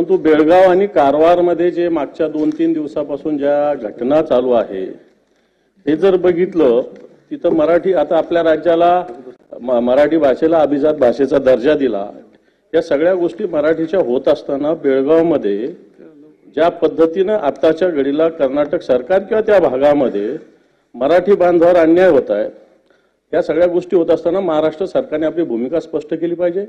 परंतु बेळगाव आणि कारवारमध्ये जे मागच्या 2-3 दिवसापासून ज्या घटना चालू आहे हे जर बघितलं तिथं मराठी आता आपल्या राज्याला मराठी भाषेला अभिजात भाषेचा दर्जा दिला, या सगळ्या गोष्टी मराठीच्या होत असताना बेळगावमध्ये ज्या पद्धतीनं आताच्या घडीला कर्नाटक सरकार किंवा त्या भागामध्ये मराठी बांधवावर अन्याय होत आहे, या सगळ्या गोष्टी होत असताना महाराष्ट्र सरकारने आपली भूमिका स्पष्ट केली पाहिजे।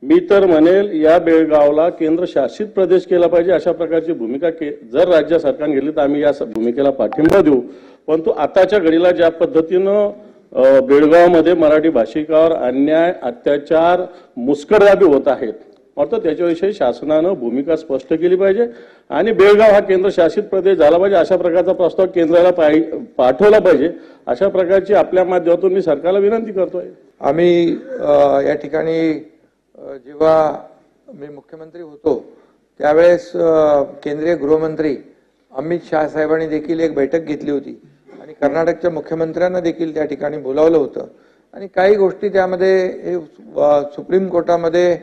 मी तर म्हणेल या बेळगावला केंद्र शासित प्रदेश केला पाहिजे, अशा प्रकारची भूमिका जर राज्य सरकारने घेतली तर आम्ही या भूमिकेला पाठिंबा देऊ। परंतु आताच्या घडीला ज्या पद्धतीनं बेळगावमध्ये मराठी भाषिकावर अन्याय, अत्याचार, मुस्कटदाबी होत आहेत, मात्र त्याच्याविषयी शासनानं भूमिका स्पष्ट केली पाहिजे आणि बेळगाव हा केंद्र शासित प्रदेश झाला पाहिजे, अशा प्रकारचा प्रस्ताव केंद्राला पाठवला पाहिजे, अशा प्रकारची आपल्या माध्यमातून मी सरकारला विनंती करतोय। आम्ही या ठिकाणी जेव्हा मी मुख्यमंत्री होतो त्यावेळेस केंद्रीय गृहमंत्री अमित शाह साहेबांनी देखील एक बैठक घेतली होती आणि कर्नाटकच्या मुख्यमंत्र्यांना देखील त्या ठिकाणी बोलावलं होतं आणि काही गोष्टी त्यामध्ये हे सुप्रीम कोर्टामध्ये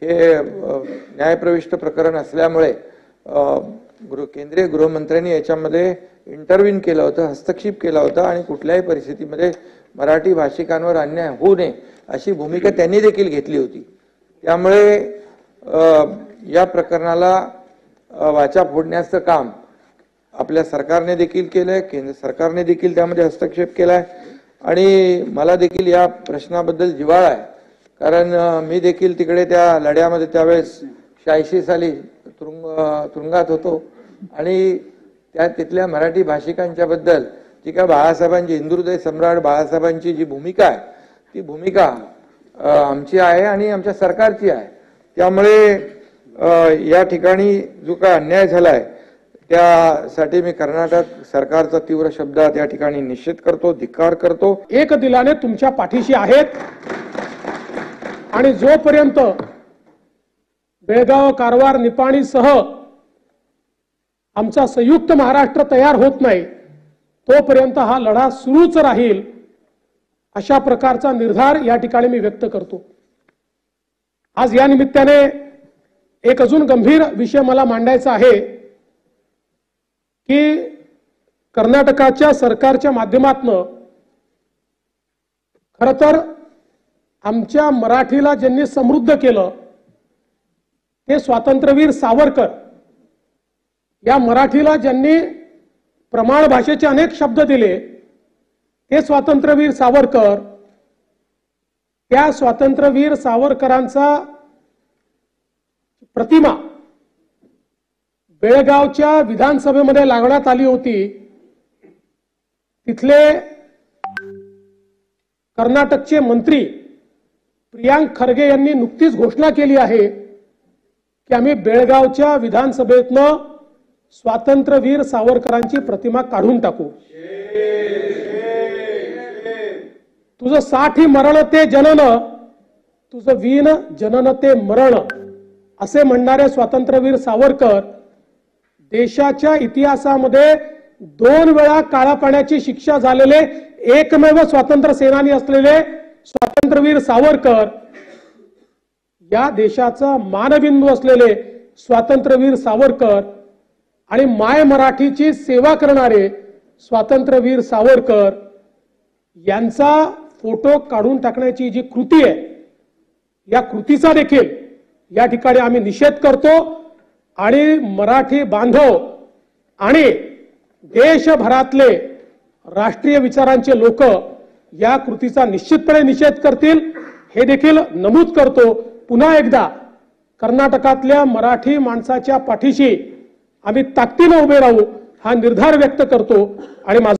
हे न्यायप्रविष्ट प्रकरण असल्यामुळे केंद्रीय गृहमंत्र्यांनी याच्यामध्ये इंटरव्हीन केलं होतं, हस्तक्षेप केला होता आणि कुठल्याही परिस्थितीमध्ये मराठी भाषिकांवर अन्याय होऊ नये अशी भूमिका त्यांनी देखील घेतली होती। त्यामुळे या प्रकरणाला वाचा फोडण्याचं काम आपल्या सरकारने देखील केलंय, केंद्र सरकारने देखील त्यामध्ये हस्तक्षेप केलाय आणि मला देखील या प्रश्नाबद्दल जिव्हाळा आहे, कारण मी देखील तिकडे त्या लढ्यामध्ये त्यावेळेस 86 साली तुरुंगात होतो आणि तिथल्या मराठी भाषिकांच्या बद्दल जी काय बाळासाहेबांची, हिंदुहृदय सम्राट बाळासाहेबांची जी भूमिका आहे ती भूमिका आमची आहे आणि आमच्या सरकारची आहे। त्यामुळे या ठिकाणी जो काय अन्याय झालाय त्यासाठी मी कर्नाटक सरकारचा तीव्र शब्दात या ठिकाणी निषेध करतो, धिक्कार करतो। एक दिलाने तुमच्या पाठीशी आहेत आणि जोपर्यंत बेळगाव, कारवार, निपाणीसह आमचा संयुक्त महाराष्ट्र तयार होत नाही तोपर्यंत हा लढा सुरूच राहील, अशा प्रकारचा निर्धार या ठिकाणी मी व्यक्त करतो। आज या निमित्ताने एक अजून गंभीर विषय मला मांडायचा आहे की कर्नाटकाच्या सरकारच्या माध्यमातून खरं तर आमच्या मराठीला ज्यांनी समृद्ध केलं ते स्वातंत्र्यवीर सावरकर, या मराठीला ज्यांनी प्रमाण भाषेचे अनेक शब्द दिले ते स्वातंत्र्यवीर सावरकर, त्या स्वातंत्र्यवीर सावरकरांचा प्रतिमा बेळगावच्या विधानसभेमध्ये लावण्यात आली होती। तिथले कर्नाटकचे मंत्री प्रियांक खरगे यांनी नुकतीच घोषणा केली आहे की आम्ही बेळगावच्या विधानसभेतनं स्वातंत्र्यवीर सावरकरांची प्रतिमा काढून टाकू। तुझं साठी मरण ते जनन, तुझं वीण जनन ते मरण असे म्हणणारे स्वातंत्र्यवीर सावरकर देशाच्या इतिहासामध्ये 2 वेळा काळा पाण्याची शिक्षा झालेले एकमेव स्वातंत्र्य सेनानी असलेले स्वातंत्र्यवीर सावरकर, या देशाचा मानबिंदू असलेले स्वातंत्र्यवीर सावरकर आणि माय मराठीची सेवा करणारे स्वातंत्र्यवीर सावरकर यांचा फोटो काढून टाकण्याची जी कृती आहे या कृतीचा देखील या ठिकाणी आम्ही निषेध करतो आणि मराठी बांधव आणि देशभरातले राष्ट्रीय विचारांचे लोक या कृतीचा निश्चितपणे निषेध करतील हे देखील नमूद करतो। पुन्हा एकदा कर्नाटकातल्या मराठी माणसाच्या पाठीशी आम्ही ताकदीने उभे राहू हा निर्धार व्यक्त करतो आणि